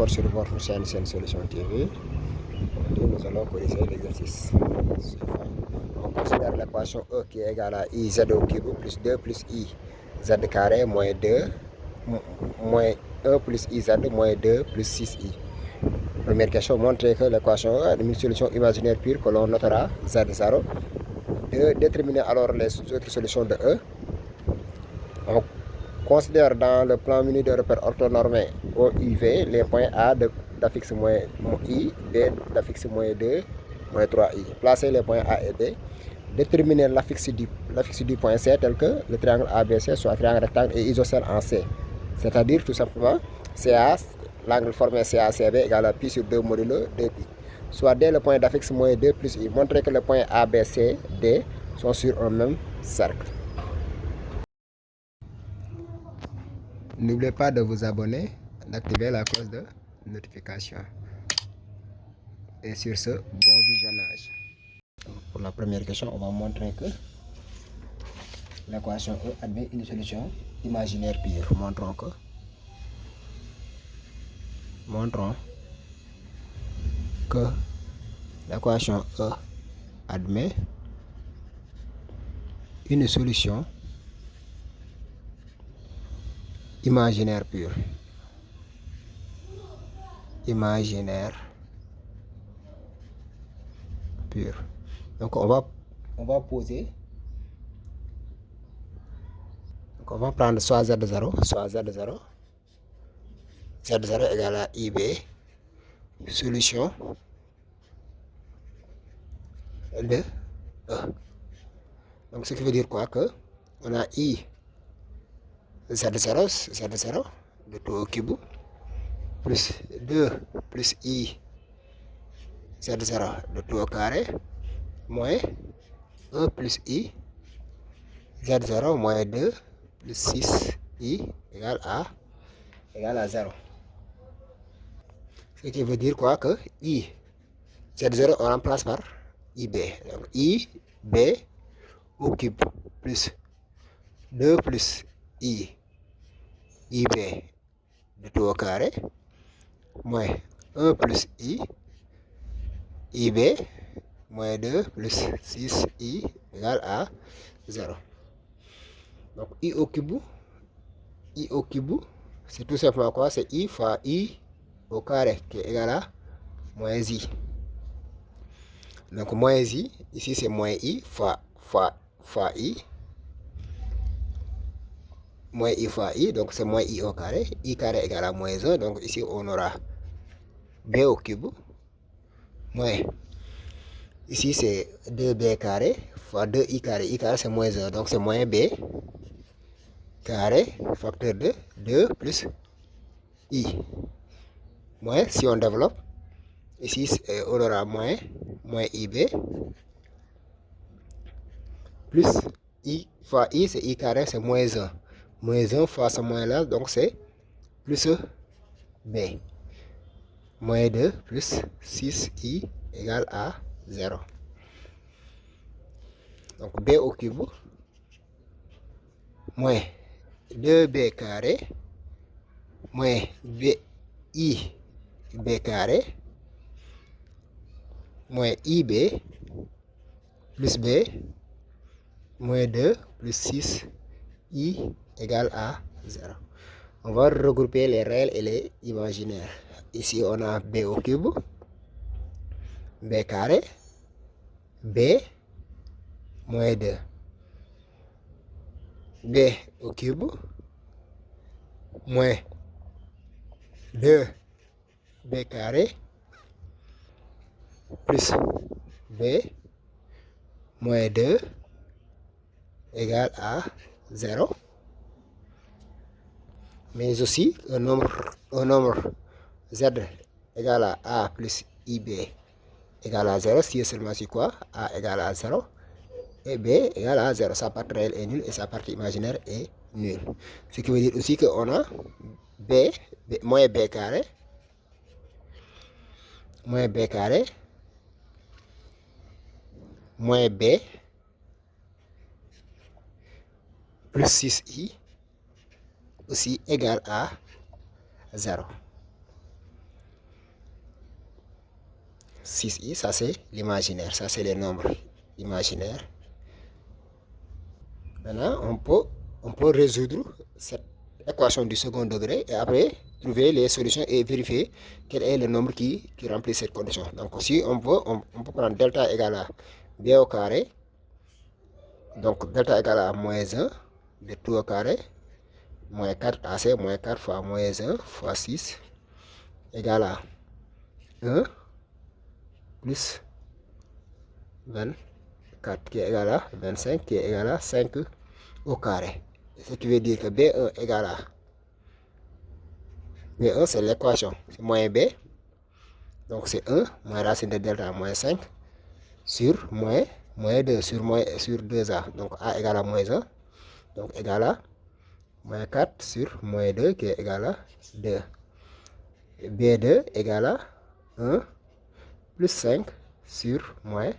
Sur votre chaîne Solution TV. Aujourd'hui, nous allons corriger l'exercice suivant. On considère l'équation E qui est égale à IZ au cube plus 2 plus I Z carré moins 2 moins 1 plus IZ moins 2 plus 6I. Première question, montrer que l'équation E est une solution imaginaire pure que l'on notera Z0. Déterminer alors les autres solutions de E. On considère dans le plan menu de repère orthonormé OUV les points A d'affixe moins I, B d'affixe moins 2, moins 3I. Placer les points A et B. Déterminer l'affixe du point C tel que le triangle ABC soit un triangle rectangle et isocèle en C. C'est-à-dire tout simplement CA, l'angle formé CACB égale à pi sur 2 modulo 2pi. Soit dès le point d'affixe moins 2 plus I. Montrer que les points A, B, C, D sont sur un même cercle. N'oubliez pas de vous abonner, d'activer la cloche de notification. Et sur ce, bon visionnage. Pour la première question, on va montrer que l'équation E admet une solution imaginaire pure. Montrons que l'équation E admet une solution imaginaire pure. Donc on va poser. Donc on va prendre soit Z0, soit Z0. Z0 égale à IB. Solution de E. Donc ce qui veut dire quoi? Que on a I Z0 de tout au cube plus 2 plus I Z0 de tout au carré moins 1 plus I Z0 moins 2 plus 6I égale à 0. Ce qui veut dire quoi? Que I Z0 on remplace par IB. Donc IB au cube plus 2 plus IB de tout au carré moins 1 plus IB moins 2 plus 6I égale à 0. Donc I au cube, c'est tout simplement quoi? C'est I fois I au carré qui est égal à moins I. Donc moins I, ici c'est moins I fois I. Moins I fois I, donc c'est moins I au carré. I carré égale à moins 1, donc ici on aura B au cube. Moins, ici c'est 2B carré fois 2I carré. I carré c'est moins 1, donc c'est moins B carré facteur de 2 plus I. Moins, si on développe, ici on aura moins IB plus I fois I, c'est I carré, c'est moins 1. Moins 1 fois ce moins là, donc c'est plus B. Moins 2 plus 6I égale à 0. Donc B au cube moins 2B carré moins B carré moins IB plus B moins 2 plus 6I égale à 0. On va regrouper les réels et les imaginaires. Ici, on a B au cube, B carré, B moins 2. B au cube, moins 2B carré, plus B moins 2 égale à 0. Mais aussi un nombre Z égale à A plus IB égale à 0, si et seulement si quoi? A égale à 0 et B égale à 0. Sa partie réelle est nulle et sa partie imaginaire est nulle. Ce qui veut dire aussi qu'on a moins B carré moins B plus 6I aussi égale à 0. 6i, ça c'est l'imaginaire, ça c'est les nombres imaginaires. Maintenant, on peut résoudre cette équation du second degré et après trouver les solutions et vérifier quel est le nombre qui remplit cette condition. Donc si on peut prendre delta égale à b au carré. Donc delta égale à moins 1 de tout au carré, moins 4 AC, moins 4 fois moins 1 fois 6 égale à 1 plus 24 qui est égal à 25 qui est égal à 5 au carré. Ce qui veut dire que B1 égale à B1 c'est l'équation, c'est moins B, donc c'est 1 moins racine de delta moins 5 sur moins 2 sur 2A, donc A égale à moins 1, donc égal à moins 4 sur moins 2 qui est égal à 2. B2 égale à 1 plus 5 sur moins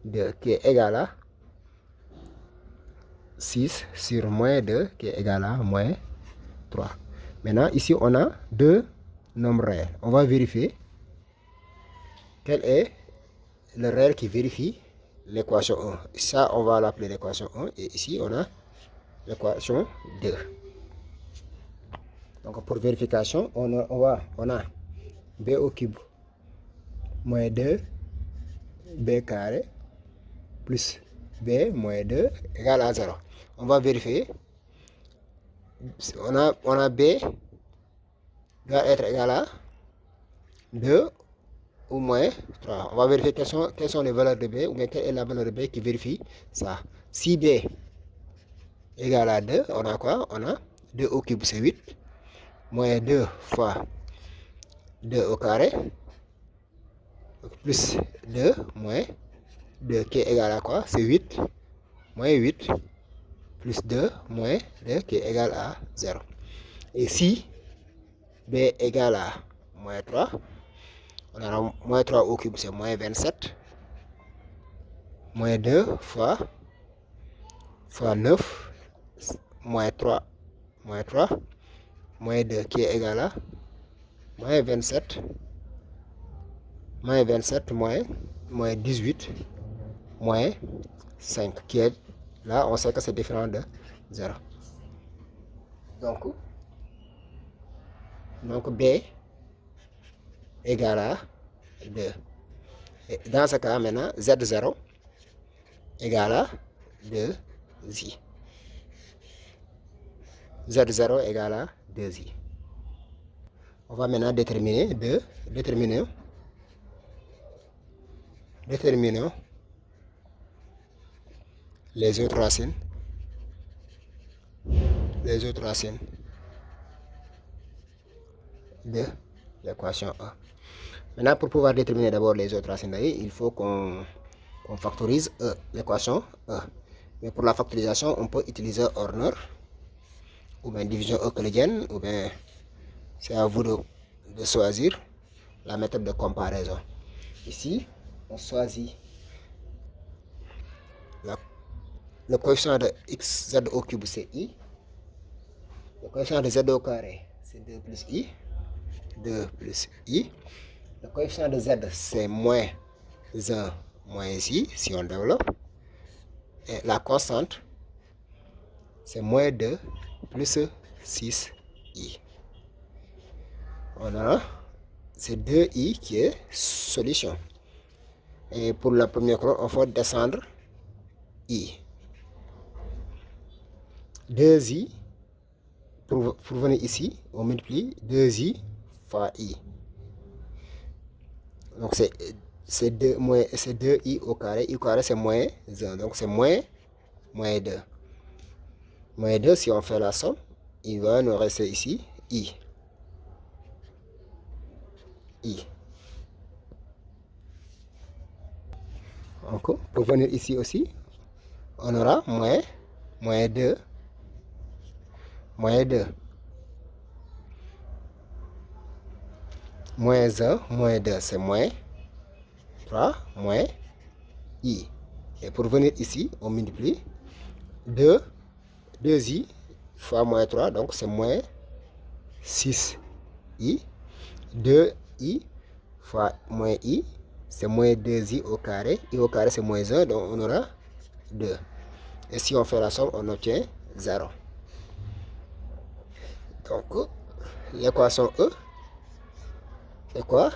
2 qui est égal à 6 sur moins 2 qui est égal à moins 3. Maintenant, ici, on a deux nombres réels. On va vérifier quel est le réel qui vérifie l'équation 1. Ça, on va l'appeler l'équation 1. Et ici, on a l'équation 2. Donc, pour vérification, on a b au cube moins 2 b carré plus b moins 2 égale à 0. On va vérifier. On a b doit être égal à 2 ou moins 3. On va vérifier quelles sont les valeurs de b, ou bien quelle est la valeur de b qui vérifie ça. Si b égale à 2, on a quoi? On a 2 au cube, c'est 8, moins 2 fois 2 au carré, plus 2 moins 2 qui est égal à quoi? C'est 8, moins 8, plus 2 moins 2 qui est égal à 0. Et si b égale à moins 3, on a moins 3 au cube, c'est moins 27, moins 2 fois 9, moins 3, moins 2 qui est égal à moins 27, moins 18, moins 5 qui est là, on sait que c'est différent de 0. Donc B égale à 2. Et dans ce cas, maintenant, Z0 égale à 2i. Z0 égale à 2i. On va maintenant déterminer les autres racines. De l'équation 1. Maintenant, pour pouvoir déterminer d'abord les autres racines, il faut qu'on factorise l'équation 1. Mais pour la factorisation, on peut utiliser Horner, ou bien division euclidienne, ou bien c'est à vous de choisir la méthode de comparaison. Ici, on choisit le coefficient de xz au cube, c'est i. Le coefficient de z au carré, c'est 2 plus i. Le coefficient de z, c'est moins 1 moins i, si on développe. Et la constante, c'est moins 2 plus 6i. On a c'est 2i qui est solution. Et pour la première colonne, on faut descendre i. 2i, pour venir ici, on multiplie 2i fois i. Donc c'est 2i au carré. I au carré c'est moins 1. Donc c'est moins 2. Moins 2, si on fait la somme, il va nous rester ici i. Donc pour venir ici aussi, on aura moins 2. Moins 2. Moins 1, moins 2, c'est moins 3, moins i. Et pour venir ici, on multiplie 2i fois moins 3, donc c'est moins 6i. 2i fois moins i, c'est moins 2i au carré. I au carré, c'est moins 1, donc on aura 2. Et si on fait la somme, on obtient 0. Donc, l'équation E, c'est quoi?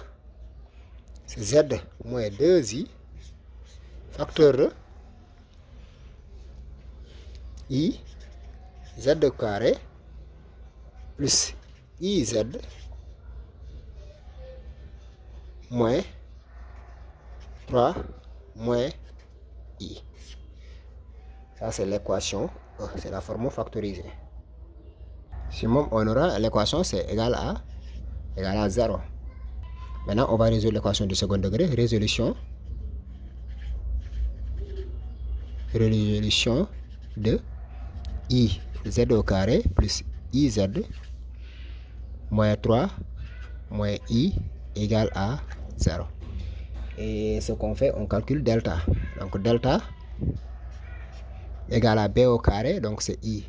C'est z moins 2i facteur de i z au carré plus iz moins 3 moins i. Ça, c'est l'équation E, c'est la formule factorisée. Sinon, on aura l'équation, c'est égal à 0. Maintenant, on va résoudre l'équation du second degré. Résolution de i z au carré plus iz moins 3 moins i égale à 0. Et ce qu'on fait, on calcule delta. Donc delta égale à b au carré, donc c'est i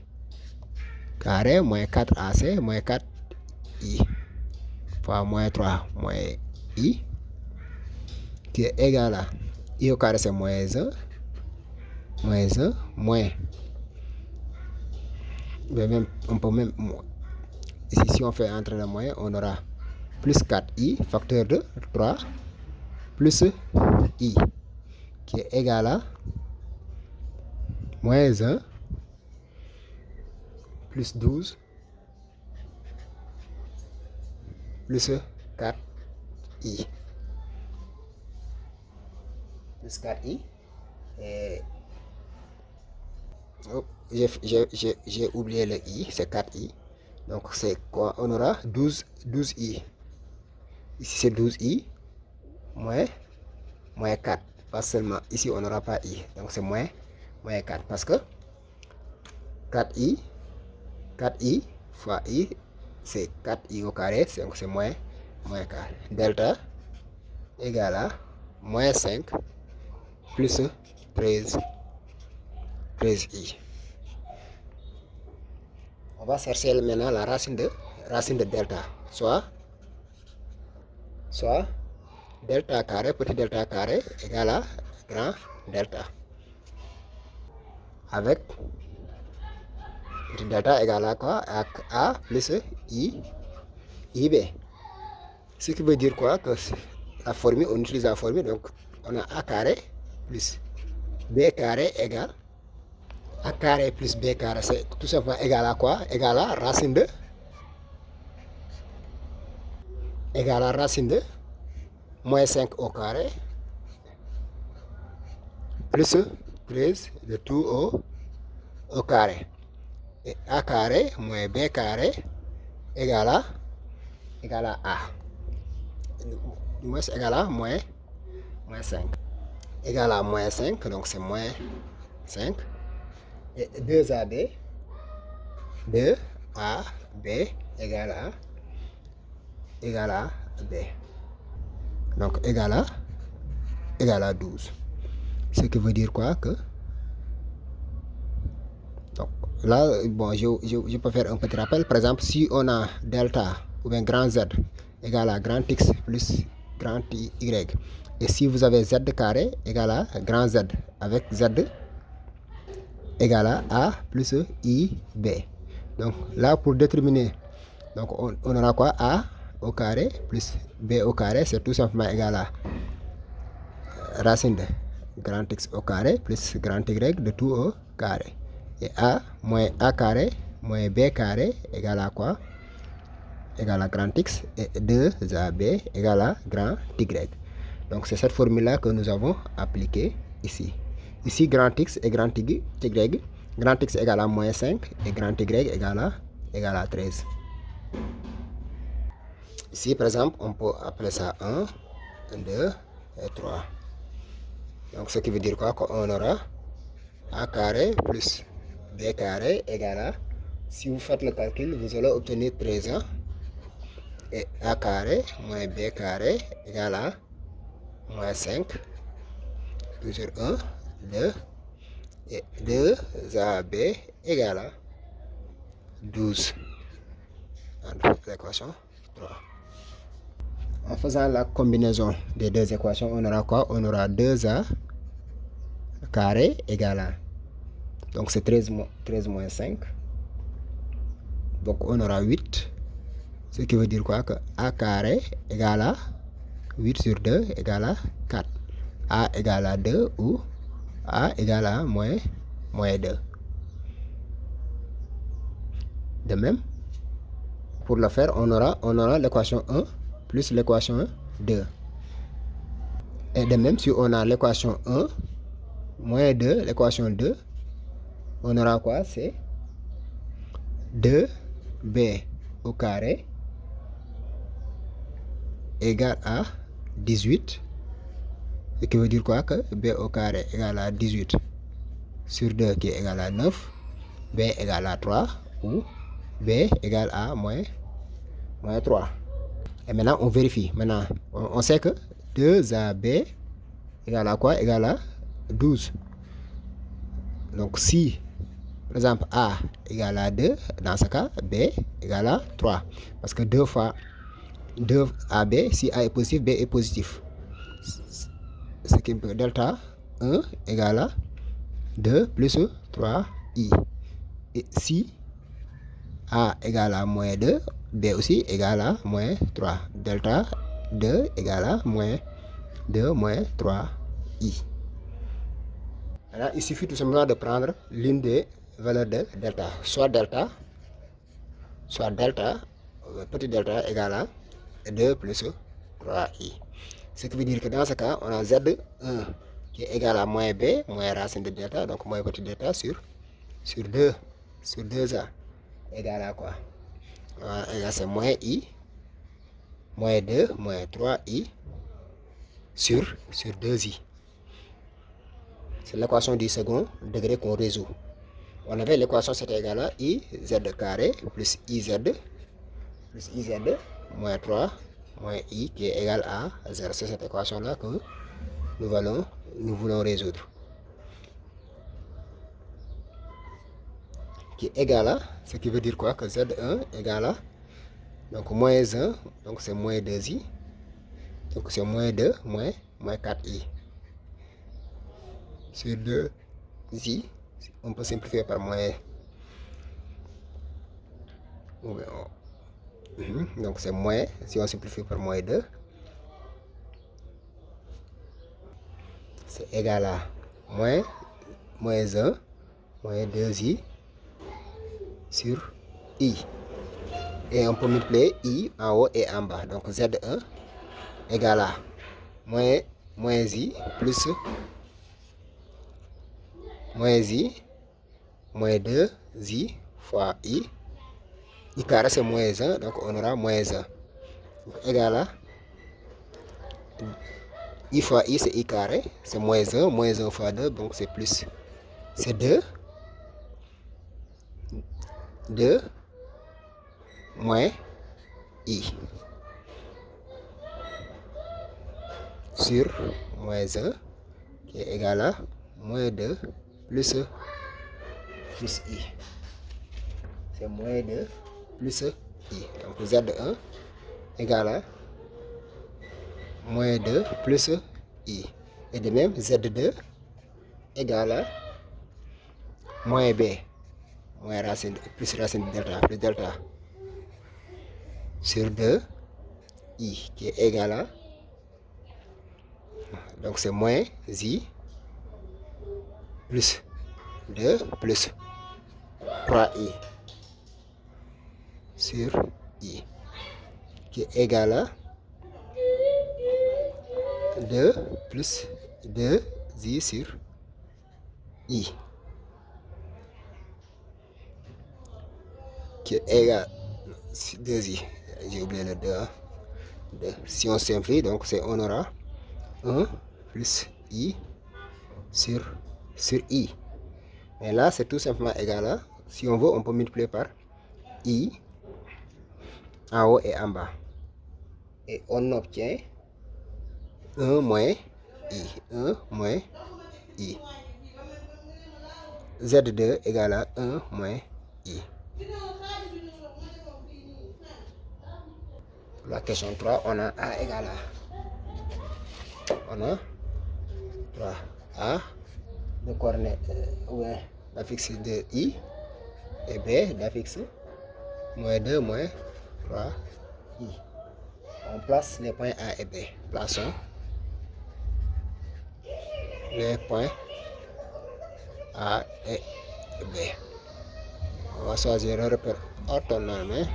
carré moins 4ac moins 4i fois moins 3 moins i qui est égal à i au carré, c'est moins 1 moins même, on peut même ici, si on fait entrer le moyen, on aura plus 4i facteur de 3 plus i qui est égal à moins 1 plus 12 plus 4i. Plus 4i. Et j'ai oublié le i, c'est 4i. Donc c'est quoi? On aura 12i. Ici c'est 12i moins 4. Pas seulement ici on n'aura pas i. Donc c'est moins 4 parce que 4i fois i c'est 4i au carré, donc c'est moins 4. Delta égale à moins 5 plus 13i. On va chercher maintenant la racine de delta, soit delta carré, petit delta carré égale à grand delta. Avec petit delta égale à quoi? A plus IB. Ce qui veut dire quoi? Que la formule, on utilise la formule, donc on a A carré plus B carré égale A carré plus B carré, c'est tout simplement égal à quoi? Égal à racine de moins 5 au carré plus 13 de tout au carré. Et A carré moins B carré égale à A. Moins égal à moins 5. Égal à moins 5, donc c'est moins 5. Et 2AB égale à B. Donc égal à 12. Ce qui veut dire quoi? Que donc là, bon, je peux faire un petit rappel. Par exemple, si on a delta ou bien grand Z égale à grand X plus grand Y. Et si vous avez Z carré égale à grand Z avec Z égale à A plus IB. Donc là, pour déterminer, donc on aura quoi? A au carré plus B au carré, c'est tout simplement égal à racine de grand X au carré plus grand Y de tout au carré. Et A moins A carré moins B carré égale à quoi? Égale à grand X et 2AB égale à grand Y. Donc c'est cette formule-là que nous avons appliquée ici. Ici, grand X et grand Y. Grand X égale à moins 5 et grand Y égale à 13. Ici, par exemple, on peut appeler ça 1, 2 et 3. Donc ce qui veut dire quoi? Qu'on aura A carré plus B carré égale à, si vous faites le calcul, vous allez obtenir 13 et A carré moins B carré égale à moins 5, toujours 1, 2, et 2AB égale à 12. L'équation 3. En faisant la combinaison des deux équations, on aura quoi? On aura 2a carré égale à, donc c'est 13 moins 5, donc on aura 8, ce qui veut dire quoi? Que a carré égale à 8 sur 2 égale à 4. A égale à 2 ou A égale à moins 2. De même, pour le faire, on aura l'équation 1 plus l'équation 2. Et de même, si on a l'équation 1 moins 2, l'équation 2, on aura quoi? C'est 2b au carré égale à 18. Ce qui veut dire quoi? Que b au carré égale à 18 sur 2 qui est égal à 9, b égale à 3 ou b égale à moins 3. Et maintenant, on vérifie. Maintenant, on sait que 2ab égale à quoi? Égale à 12. Donc, si, par exemple, a égale à 2, dans ce cas, b égale à 3. Parce que 2 fois 2ab, si a est positif, b est positif. Ce qui peut delta 1 égale à 2 plus 3i. Et si a égale à moins 2, b aussi égale à moins 3. Delta 2 égale à moins 2 moins 3i. Alors, il suffit tout simplement de prendre l'une des valeurs de delta. Soit delta, petit delta égale à 2 plus 3i. Ce qui veut dire que dans ce cas, on a z1 qui est égal à moins b, moins racine de delta, donc moins petit delta sur 2, sur 2a, égal à quoi? C'est moins i, moins 2, moins 3i sur 2i. C'est l'équation du second degré qu'on résout. On avait l'équation, c'était égal à i z carré plus iz moins 3 moins i qui est égal à 0. C'est cette équation-là que nous voulons résoudre. Qui est égal à, ce qui veut dire quoi? Que z1 égale à, donc moins 1, donc c'est moins 2i, donc c'est moins 2 moins 4i. Sur 2i, on peut simplifier par moins. Donc c'est moins, si on simplifie par moins 2, c'est égal à moins 1, moins 2i sur i. Et on peut multiplier i en haut et en bas. Donc z1 égale à moins i plus moins 2i fois i. I carré c'est moins 1, donc on aura moins 1. Donc, égal à i fois i c'est i carré, c'est moins 1 fois 2, donc c'est plus. C'est 2 moins i sur moins 1 qui est égal à moins 2 plus i. C'est moins 2 plus i. Donc z1 égale à moins 2 plus i. Et de même, z2 égale à moins b, moins racine, plus racine de delta, plus delta sur 2 i qui est égal à, donc c'est moins i plus 2 plus 3i sur i qui est égal à 2 plus 2i sur i qui est égal à 2i. J'ai oublié le 2. Si on simplifie, donc c'est on aura 1 plus i sur i. Mais là, c'est tout simplement égal à, si on veut, on peut multiplier par i en haut et en bas. Et on obtient 1 moins i. 1 moins i. Z2 égale à 1 moins i. la question 3, on a A égale à. On a 3 A de coordonnées d'affixe de I et B d'affixe moins 2 moins 3 I. On place les points A et B. Plaçons les points A et B. On va choisir un repère orthonormé.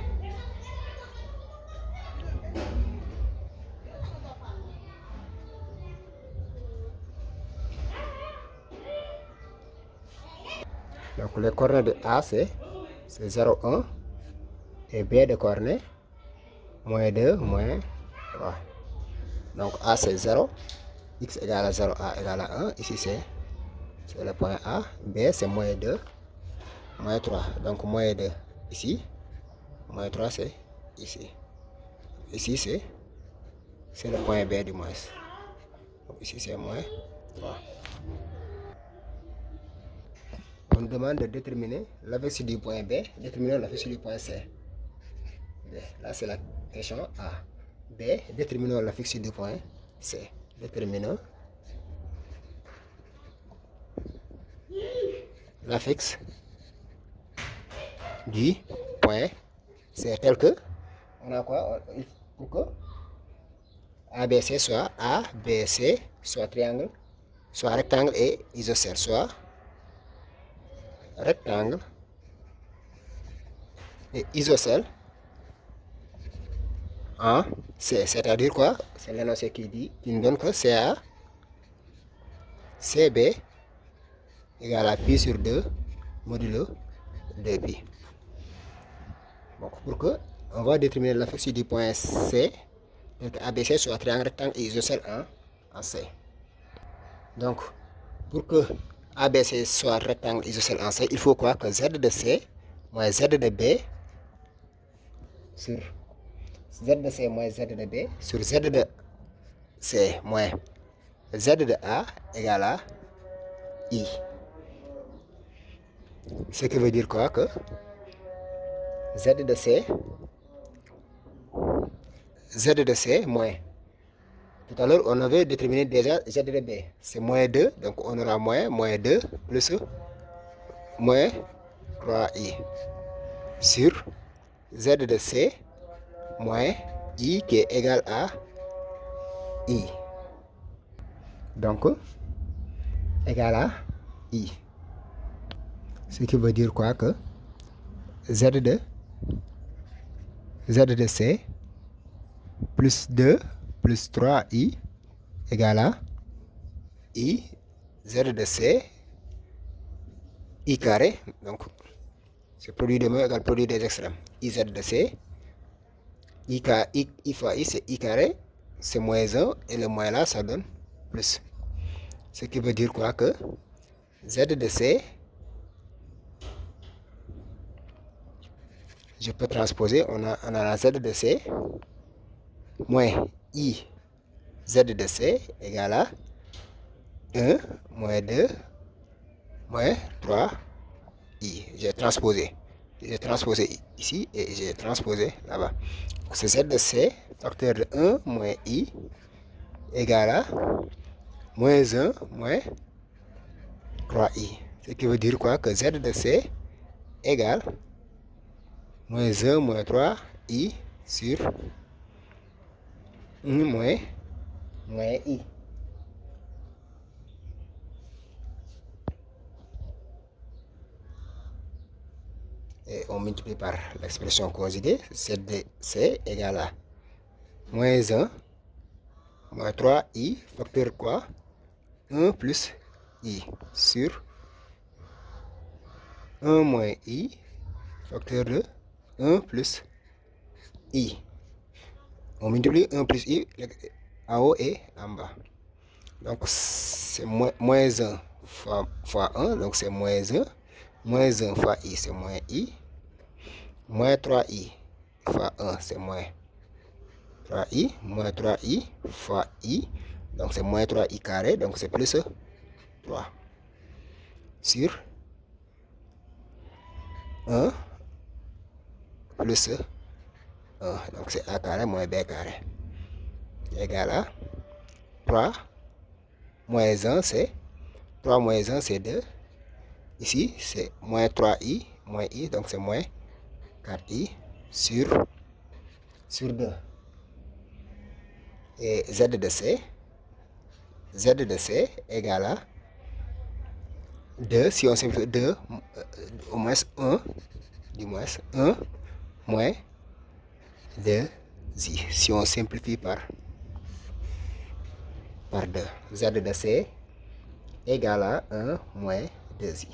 Donc les coordonnées de A c'est 0, 1 et B de coordonnées moins 2, moins 3. Donc A c'est 0, X égale à 0, A égale à 1. Ici c'est le point A. B c'est moins 2, moins 3. Donc moins 2 ici, moins 3 c'est ici. Ici c'est le point B du moins. Donc ici c'est moins 3. On demande de déterminer l'averse du point B, déterminons l'averse du point C. Là c'est la question A. B, déterminons l'averse du point C. Déterminons l'averse du point C tel que, on a quoi pour que ABC soit ABC, soit triangle, soit rectangle et isocèle, soit rectangle et isocèle en C. C'est-à-dire quoi? C'est l'énoncé qui nous donne que CA, CB égale à pi sur 2 modulo 2pi. Donc pour que, on va déterminer l'averse du point C, donc ABC soit triangle, rectangle et isocèle en C. Donc pour que ABC soit rectangle isocèle en C, il faut quoi? Que Z de C moins Z de B sur Z de C moins Z de B sur Z de C moins Z de A égale à I. Ce qui veut dire quoi? Que Z de C moins. Tout à l'heure, on avait déterminé déjà Z de B. C'est moins 2, donc on aura moins 2 plus moins 3i sur Z de C moins I qui est égal à I. Donc, égal à I. Ce qui veut dire quoi? Que Z de C plus 2 plus 3i égale à I. Z de C I carré. Donc, c'est produit de moins égale produit des extrêmes. IZ de C. I fois I, c'est I carré. C'est moins 1. Et le moins là, ça donne plus. Ce qui veut dire quoi? Que Z de C, je peux transposer. On a la Z de C moins I Z de C égale à 1 moins 2 moins 3 I. J'ai transposé. J'ai transposé ici et j'ai transposé là-bas. C'est Z de C, facteur de 1 moins I égale à moins 1 moins 3i. Ce qui veut dire quoi? Que Z de C égale moins 1 moins 3i sur 1 moins i. Et on multiplie par l'expression conjuguée. Z de C égale à moins 1 moins 3i, facteur quoi? 1 plus i sur 1 moins i, facteur de 1 plus i. On multiplie 1 plus i en haut et en bas. Donc c'est moins 1 fois 1, donc c'est moins 1. Moins 1 fois i, c'est moins i. Moins 3i fois 1, c'est moins 3i. Moins 3i fois i, donc c'est moins 3i carré, donc c'est plus 3. Sur 1 plus 1. Donc c'est A carré moins B carré égale à 3 moins 1, c'est 3 moins 1, c'est 2. Ici, c'est moins 3i, moins i, donc c'est moins 4i sur 2. Et z de C égale à 2, si on simplifie 2, au moins 1, du moins 1 moins 2i. Si on simplifie par 2, z de C égale à 1 moins 2i.